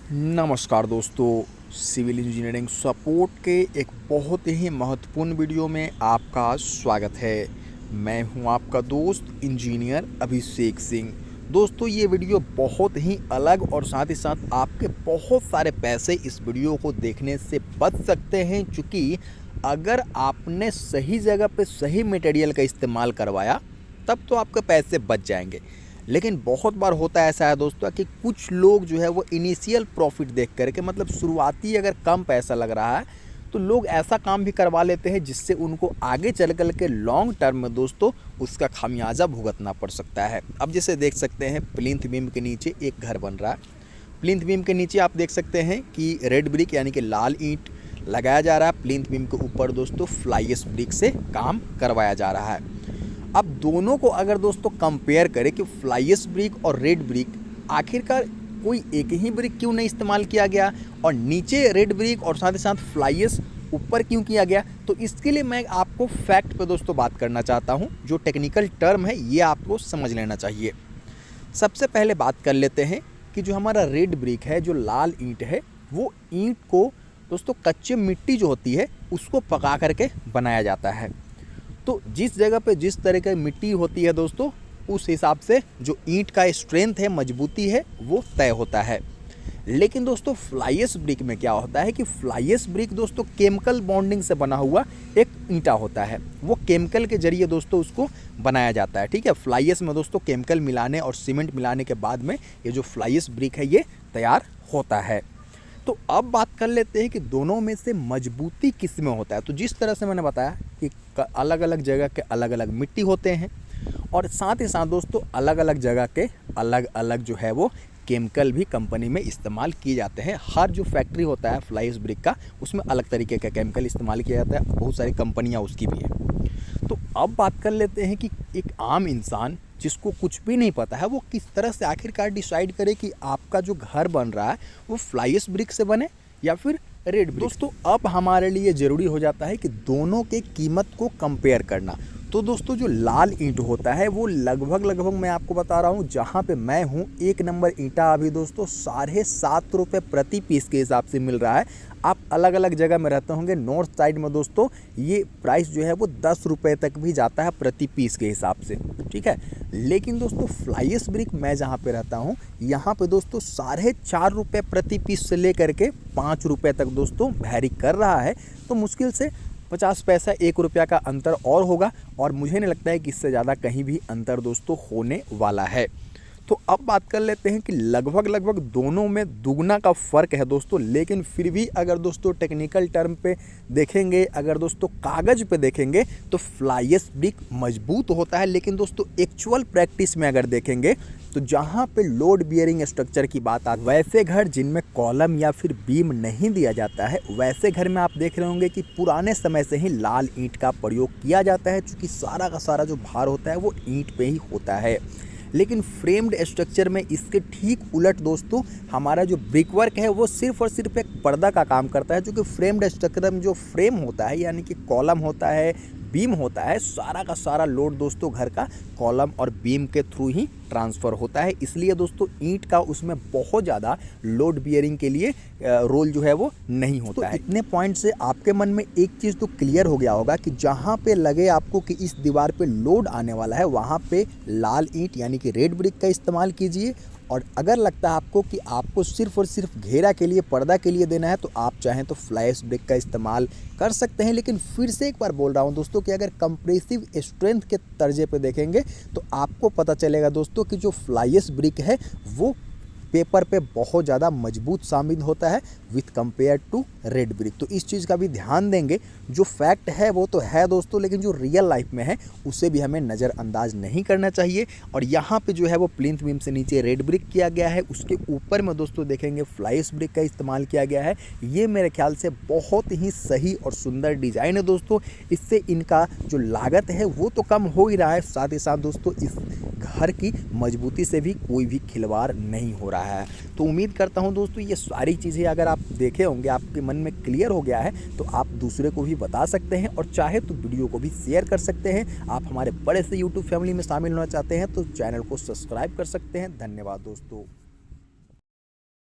नमस्कार दोस्तों, civil engineering support के एक बहुत ही महत्वपूर्ण वीडियो में आपका स्वागत है। मैं हूं आपका दोस्त इंजीनियर अभिषेक सिंह। दोस्तों, ये वीडियो बहुत ही अलग और साथ ही साथ आपके बहुत सारे पैसे इस वीडियो को देखने से बच सकते हैं, क्योंकि अगर आपने सही जगह पे सही मटेरियल का इस्तेमाल करवाया तब तो आपके पैसे बच जाएंगे। लेकिन बहुत बार होता है ऐसा है दोस्तों कि कुछ लोग जो है वो इनिशियल प्रॉफिट देख करके, मतलब शुरुआती अगर कम पैसा लग रहा है तो लोग ऐसा काम भी करवा लेते हैं जिससे उनको आगे चल कर के लॉन्ग टर्म में दोस्तों उसका खामियाजा भुगतना पड़ सकता है। अब जैसे देख सकते हैं, प्लिंथ बीम के नीचे एक घर बन रहा है। प्लिंथ बीम के नीचे आप देख सकते हैं कि रेड ब्रिक यानी कि लाल ईंट लगाया जा रहा है। प्लिंथ बीम के ऊपर दोस्तों फ्लाई ऐश ब्रिक से काम करवाया जा रहा है। अब दोनों को अगर दोस्तों कंपेयर करें कि फ्लाई ऐश ब्रिक और रेड ब्रिक, आखिरकार कोई एक ही ब्रिक क्यों नहीं इस्तेमाल किया गया और नीचे रेड ब्रिक और साथ ही साथ फ्लाई ऐश ऊपर क्यों किया गया, तो इसके लिए मैं आपको फैक्ट पे दोस्तों बात करना चाहता हूं। जो टेक्निकल टर्म है ये आपको समझ लेना चाहिए। सबसे पहले बात कर लेते हैं कि जो हमारा रेड ब्रिक है, जो लाल ईंट है, वो ईंट को दोस्तों कच्चे मिट्टी जो होती है उसको पका करके बनाया जाता है। तो जिस जगह पे जिस तरह की मिट्टी होती है दोस्तों, उस हिसाब से जो ईंट का स्ट्रेंथ है, मजबूती है, वो तय होता है। लेकिन दोस्तों फ्लाई ऐश ब्रिक में क्या होता है कि फ्लाई ऐश ब्रिक दोस्तों केमिकल बॉन्डिंग से बना हुआ एक ईंटा होता है। वो केमिकल के जरिए दोस्तों उसको बनाया जाता है। ठीक है, फ्लाई ऐश में दोस्तों केमिकल मिलाने और सीमेंट मिलाने के बाद में ये जो फ्लाई ऐश ब्रिक है ये तैयार होता है। तो अब बात कर लेते हैं कि दोनों में से मजबूती किस में होता है। तो जिस तरह से मैंने बताया कि अलग अलग जगह के अलग अलग मिट्टी होते हैं और साथ ही साथ दोस्तों अलग अलग जगह के अलग अलग जो है वो केमिकल भी कंपनी में इस्तेमाल किए जाते हैं। हर जो फैक्ट्री होता है फ्लाई ऐश ब्रिक का, उसमें अलग तरीके का केमिकल इस्तेमाल किया जाता है। बहुत सारी कंपनियाँ उसकी भी हैं। तो अब बात कर लेते हैं कि एक आम इंसान जिसको कुछ भी नहीं पता है, वो किस तरह से आखिरकार डिसाइड करे कि आपका जो घर बन रहा है वो फ्लाई ऐश ब्रिक से बने या फिर रेड ब्रिक। दोस्तों अब हमारे लिए ज़रूरी हो जाता है कि दोनों के कीमत को कंपेयर करना। तो दोस्तों जो लाल ईंट होता है वो लगभग मैं आपको बता रहा हूँ, जहाँ पे मैं हूँ, एक नंबर ईंटा अभी दोस्तों 7.5 रुपये प्रति पीस के हिसाब से मिल रहा है। आप अलग अलग जगह में रहते होंगे, नॉर्थ साइड में दोस्तों ये प्राइस जो है वो 10 रुपये तक भी जाता है प्रति पीस के हिसाब से। ठीक है, लेकिन दोस्तों फ्लाई ऐश ब्रिक मैं जहाँ पे रहता हूँ यहाँ पे दोस्तों 4.5 रुपये प्रति पीस से लेकर के 5 रुपये तक दोस्तों वैरी कर रहा है। तो मुश्किल से 50 पैसा 1 रुपया का अंतर और होगा, और मुझे नहीं लगता है कि इससे ज़्यादा कहीं भी अंतर दोस्तों होने वाला है। तो अब बात कर लेते हैं कि लगभग दोनों में दुगना का फ़र्क है दोस्तों। लेकिन फिर भी अगर दोस्तों टेक्निकल टर्म पे देखेंगे, अगर दोस्तों कागज़ पे देखेंगे तो फ्लाई ऐश ब्रिक मजबूत होता है। लेकिन दोस्तों एक्चुअल प्रैक्टिस में अगर देखेंगे तो जहाँ पे लोड बियरिंग स्ट्रक्चर की बात आती है, वैसे घर जिनमें कॉलम या फिर बीम नहीं दिया जाता है, वैसे घर में आप देख रहे होंगे कि पुराने समय से ही लाल ईंट का प्रयोग किया जाता है, क्योंकि सारा का सारा जो भार होता है वो ईंट पे ही होता है। लेकिन फ्रेम्ड स्ट्रक्चर में इसके ठीक उलट दोस्तों हमारा जो ब्रिक वर्क है वो सिर्फ और सिर्फ एक पर्दा का काम करता है। जो कि फ्रेम्ड स्ट्रक्चर में जो फ्रेम होता है, यानी कि कॉलम होता है, बीम होता है, सारा का सारा लोड दोस्तों घर का कॉलम और बीम के थ्रू ही ट्रांसफ़र होता है। इसलिए दोस्तों ईंट का उसमें बहुत ज़्यादा लोड बियरिंग के लिए रोल जो है वो नहीं होता है। इतने पॉइंट से आपके मन में एक चीज़ तो क्लियर हो गया होगा कि जहाँ पे लगे आपको कि इस दीवार पे लोड आने वाला है, वहाँ पे लाल ईंट यानी कि रेड ब्रिक का इस्तेमाल कीजिए। और अगर लगता है आपको कि आपको सिर्फ और सिर्फ घेरा के लिए, पर्दा के लिए देना है, तो आप चाहें तो फ्लाई ऐश ब्रिक का इस्तेमाल कर सकते हैं। लेकिन फिर से एक बार बोल रहा हूं दोस्तों कि अगर कंप्रेसिव स्ट्रेंथ के दर्जे पे देखेंगे तो आपको पता चलेगा दोस्तों कि जो फ्लाई ऐश ब्रिक है वो पेपर पे बहुत ज़्यादा मजबूत साबित होता है with compare to red brick. तो इस चीज़ का भी ध्यान देंगे। जो फैक्ट है वो तो है दोस्तों, लेकिन जो रियल लाइफ में है उसे भी हमें नज़रअंदाज नहीं करना चाहिए। और यहाँ पे जो है वो प्लिंथ बीम से नीचे रेड ब्रिक किया गया है, उसके ऊपर में दोस्तों देखेंगे फ्लाई ऐश ब्रिक का इस्तेमाल किया गया है। ये मेरे ख्याल से बहुत ही सही और सुंदर डिज़ाइन है दोस्तों। इससे इनका जो लागत है वो तो कम हो ही रहा है, साथ ही साथ दोस्तों इस घर की मजबूती से भी कोई भी खिलवाड़ नहीं हो रहा है। तो उम्मीद करता हूं दोस्तों ये सारी चीज़ें अगर आप देखे होंगे, आपके मन में क्लियर हो गया है, तो आप दूसरे को भी बता सकते हैं और चाहे तो वीडियो को भी शेयर कर सकते हैं। आप हमारे बड़े से यूट्यूब फैमिली में शामिल होना चाहते हैं तो चैनल को सब्सक्राइब कर सकते हैं। धन्यवाद दोस्तों।